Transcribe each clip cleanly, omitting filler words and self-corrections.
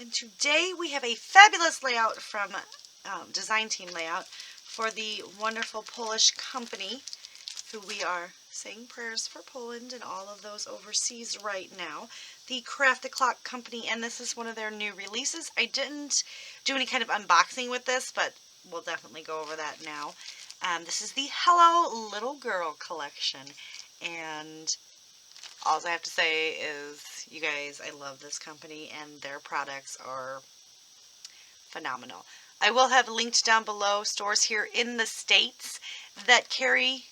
And today we have a fabulous layout from Design Team Layout for the wonderful Polish company who we are saying prayers for Poland and all of those overseas right now. The craft.o.clock company, and this is one of their new releases. I didn't do any kind of unboxing with this, but we'll definitely go over that now. This is the Hello Little Girl collection, and all I have to say is, you guys, I love this company, and their products are phenomenal. I will have linked down below stores here in the States that carry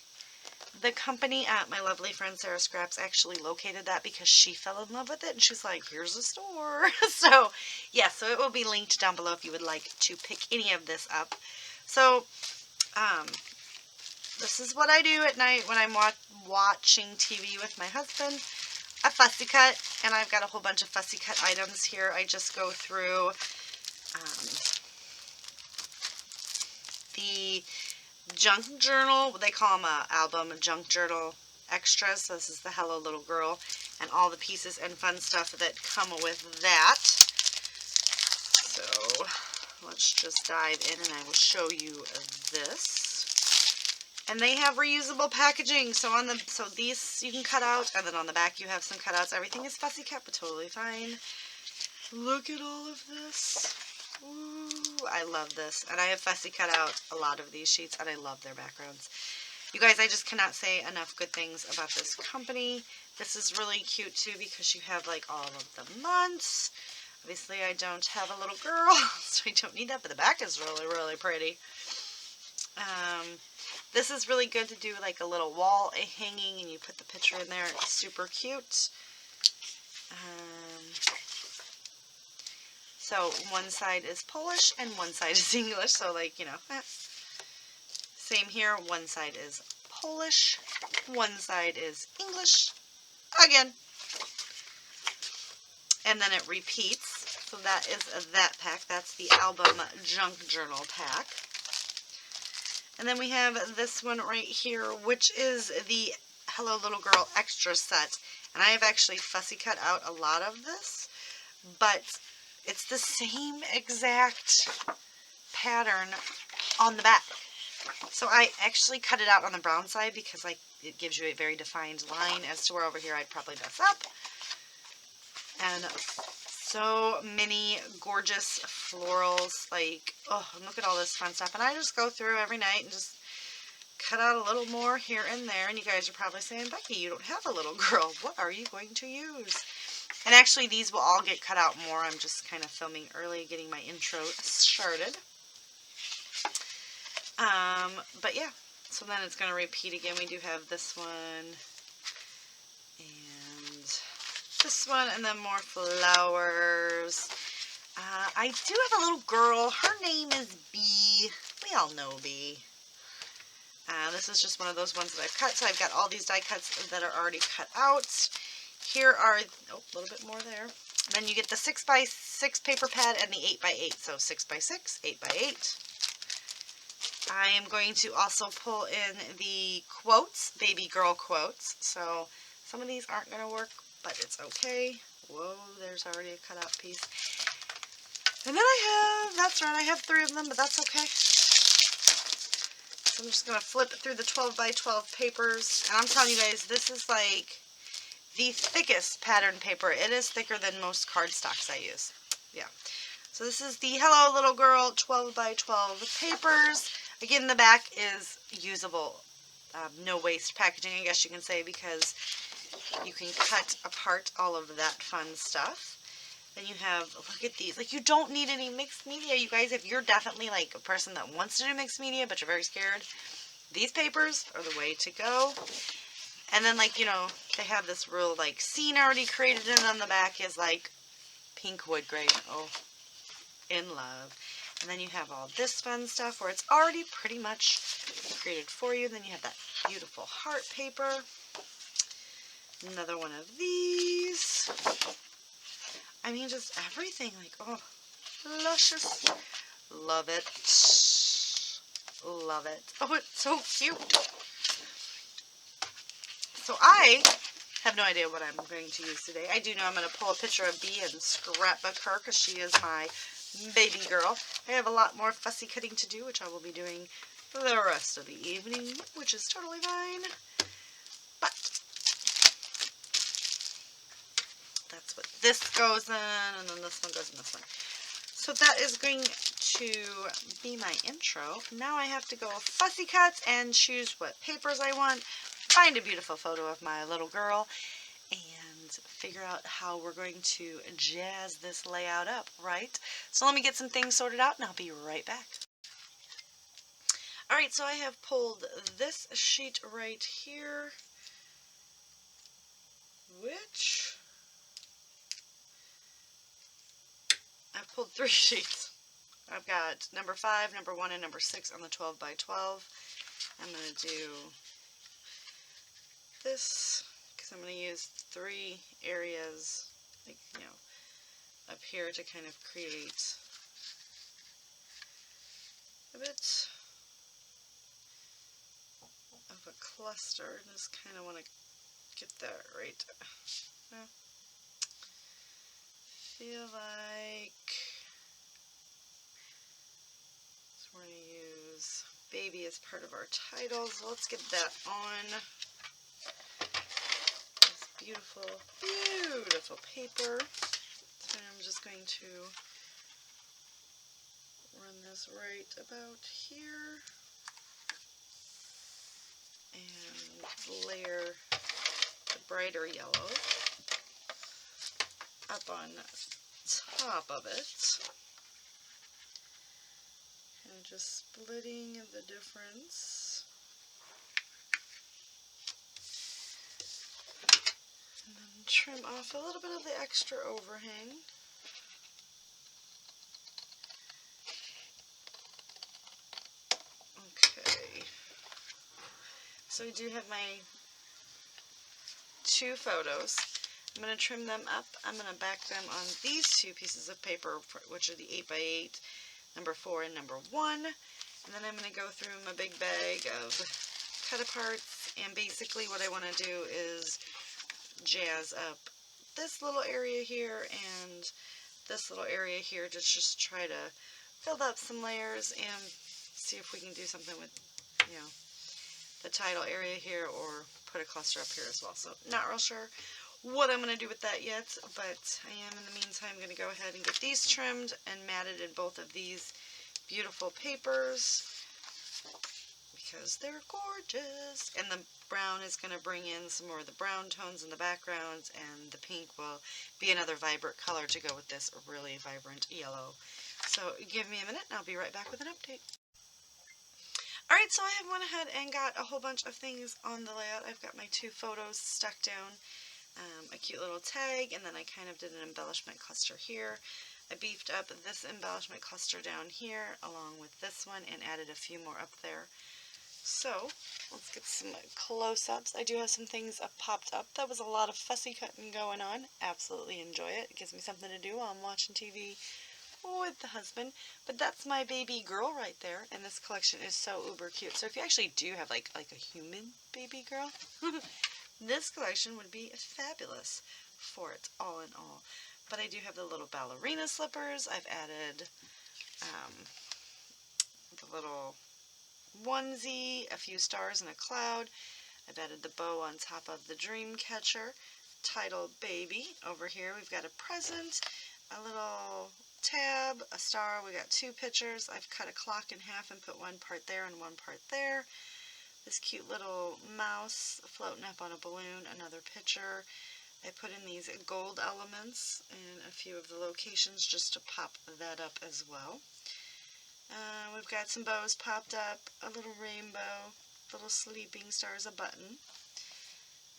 the company. My lovely friend Sarah Scraps actually located that because she fell in love with it, and she's like, here's a store. So, yeah, so it will be linked down below if you would like to pick any of this up. So, this is what I do at night when I'm watching TV with my husband. A fussy cut, and I've got a whole bunch of fussy cut items here. I just go through the junk journal. They call them an album, junk journal extras. So this is the Hello Little Girl and all the pieces and fun stuff that come with that. So let's just dive in and I will show you this. And they have reusable packaging. So these you can cut out, and then on the back you have some cutouts. Everything is fussy cut, but totally fine. Look at all of this. Ooh, I love this. And I have fussy cut out a lot of these sheets, and I love their backgrounds. You guys, I just cannot say enough good things about this company. This is really cute too because you have like all of the months. Obviously I don't have a little girl, so I don't need that, but the back is really, really pretty. This is really good to do like a little wall hanging, and you put the picture in there. It's super cute. So one side is Polish and one side is English. So like, you know, same here. One side is Polish, one side is English again. And then it repeats. So that is that pack. That's the album junk journal pack. And then we have this one right here, which is the Hello Little Girl extra set. And I have actually fussy cut out a lot of this, but it's the same exact pattern on the back. So I actually cut it out on the brown side because like it gives you a very defined line, as to where over here I'd probably mess up. And so many gorgeous florals, like, oh, and look at all this fun stuff. And I just go through every night and just cut out a little more here and there. And you guys are probably saying, Becky, you don't have a little girl. What are you going to use? And actually, these will all get cut out more. I'm just kind of filming early, getting my intro started. But yeah, so then it's going to repeat again. We do have this one and this one, and then more flowers. I do have a little girl. Her name is Bee. We all know Bee. This is just one of those ones that I've cut. So I've got all these die cuts that are already cut out. Here are, oh, a little bit more there. Then you get the 6x6 paper pad and the 8x8. So 6x6, 8x8. I am going to also pull in the quotes, baby girl quotes. So some of these aren't going to work, but it's okay. Whoa, there's already a cutout piece. And then that's right, I have 3 of them, but that's okay. So I'm just going to flip through the 12x12 papers. And I'm telling you guys, this is like the thickest pattern paper. It is thicker than most cardstocks I use. Yeah. So this is the Hello Little Girl 12x12 papers. Again, the back is usable, no waste packaging, I guess you can say, because you can cut apart all of that fun stuff. Then you have, look at these. Like, you don't need any mixed media, you guys. If you're definitely like a person that wants to do mixed media, but you're very scared, these papers are the way to go. And then, like, you know, they have this real, like, scene already created, and on the back is, like, pink wood grain. Oh, in love. And then you have all this fun stuff where it's already pretty much created for you. Then you have that beautiful heart paper. Another one of these. I mean, just everything. Like, oh, luscious. Love it. Love it. Oh, it's so cute. So I Have no idea what I'm going to use today. I do know I'm going to pull a picture of Bee and scrapbook her because she is my baby girl. I have a lot more fussy cutting to do, which I will be doing for the rest of the evening, which is totally fine. But that's what this goes in, and then this one goes in this one. So that is going to be my intro. Now I have to go fussy cut and choose what papers I want, find a beautiful photo of my little girl, and figure out how we're going to jazz this layout up, right? So let me get some things sorted out and I'll be right back. Alright, so I have pulled this sheet right here, which I've pulled 3 sheets. I've got number 5, number 1, and number 6 on the 12 by 12. I'm going to do this because I'm going to use 3 areas, like, you know, up here to kind of create a bit of a cluster. Just kind of want to get that right. Feel like so we're going to use baby as part of our title. So let's get that on this beautiful, beautiful paper. So I'm just going to run this right about here and layer the brighter yellow up on top of it, and just splitting the difference, and then trim off a little bit of the extra overhang. Okay, so we do have my 2 photos. I'm going to trim them up. I'm going to back them on these 2 pieces of paper, which are the 8x8, number 4 and number 1. And then I'm going to go through my big bag of cut aparts, and basically what I want to do is jazz up this little area here and this little area here to just try to fill up some layers and see if we can do something with, you know, the title area here, or put a cluster up here as well. So not real sure what I'm going to do with that yet, but I am in the meantime going to go ahead and get these trimmed and matted in both of these beautiful papers because they're gorgeous. And the brown is going to bring in some more of the brown tones in the background, and the pink will be another vibrant color to go with this really vibrant yellow. So give me a minute and I'll be right back with an update. Alright, so I have went ahead and got a whole bunch of things on the layout. I've got my 2 photos stuck down, a cute little tag, and then I kind of did an embellishment cluster here. I beefed up this embellishment cluster down here along with this one and added a few more up there. So let's get some close-ups. I do have some things popped up. That was a lot of fussy cutting going on. Absolutely enjoy it. It gives me something to do while I'm watching TV with the husband. But that's my baby girl right there, and this collection is so uber cute. So if you actually do have like a human baby girl, this collection would be fabulous for it, all in all. But I do have the little ballerina slippers. I've added the little onesie, a few stars and a cloud. I've added the bow on top of the dream catcher titled Baby. Over here we've got a present, a little tab, a star. We got 2 pictures. I've cut a clock in half and put one part there and one part there. This cute little mouse floating up on a balloon, another picture. I put in these gold elements in a few of the locations just to pop that up as well. We've got some bows popped up, a little rainbow, little sleeping stars, a button.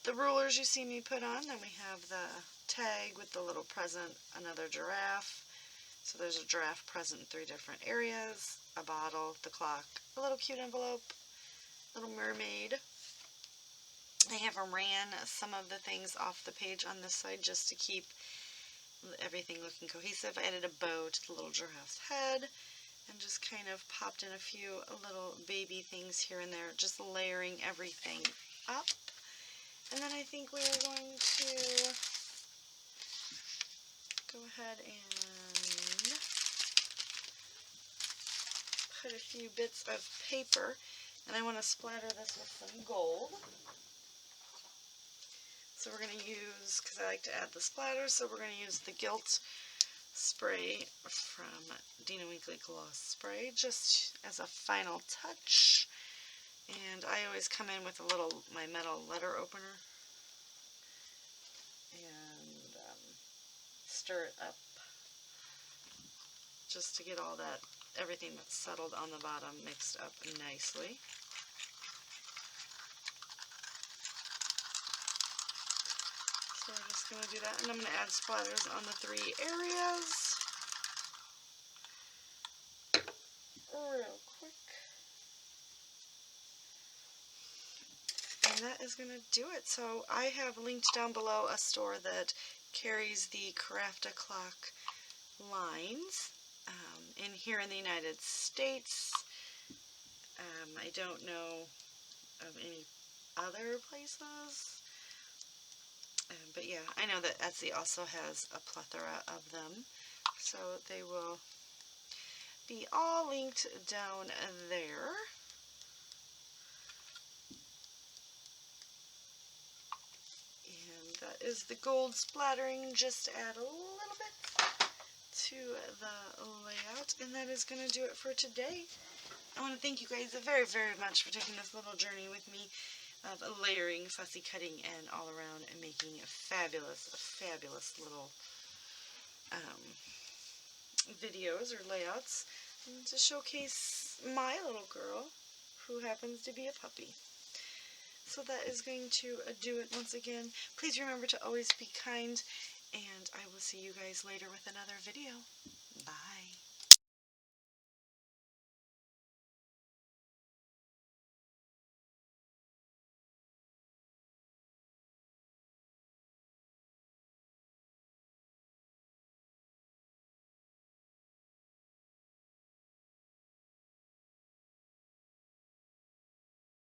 The rulers you see me put on, then we have the tag with the little present, another giraffe. So there's a giraffe present in 3 different areas, a bottle, the clock, a little cute envelope, little mermaid. I have ran some of the things off the page on this side just to keep everything looking cohesive. I added a bow to the little giraffe's head and just kind of popped in a few little baby things here and there, just layering everything up. And then I think we are going to go ahead and put a few bits of paper, and I want to splatter this with some gold. So we're going to use, because I like to add the splatter, so we're going to use the Gilt spray from Dina Winkley Gloss Spray, just as a final touch. And I always come in with my metal letter opener, and stir it up, just to get all that, everything that's settled on the bottom mixed up nicely. So we're just going to do that, and I'm going to add splatters on the 3 areas real quick. And that is going to do it. So I have linked down below a store that carries the craft.o.clock lines in here in the United States. I don't know of any other places. But yeah, I know that Etsy also has a plethora of them, so they will be all linked down there. And that is the gold splattering. Just add a little bit to the layout, and that is going to do it for today. I want to thank you guys very, very much for taking this little journey with me of layering, fussy cutting, and all around and making fabulous, fabulous little videos or layouts to showcase my little girl who happens to be a puppy. So that is going to do it once again. Please remember to always be kind, and I will see you guys later with another video. Bye.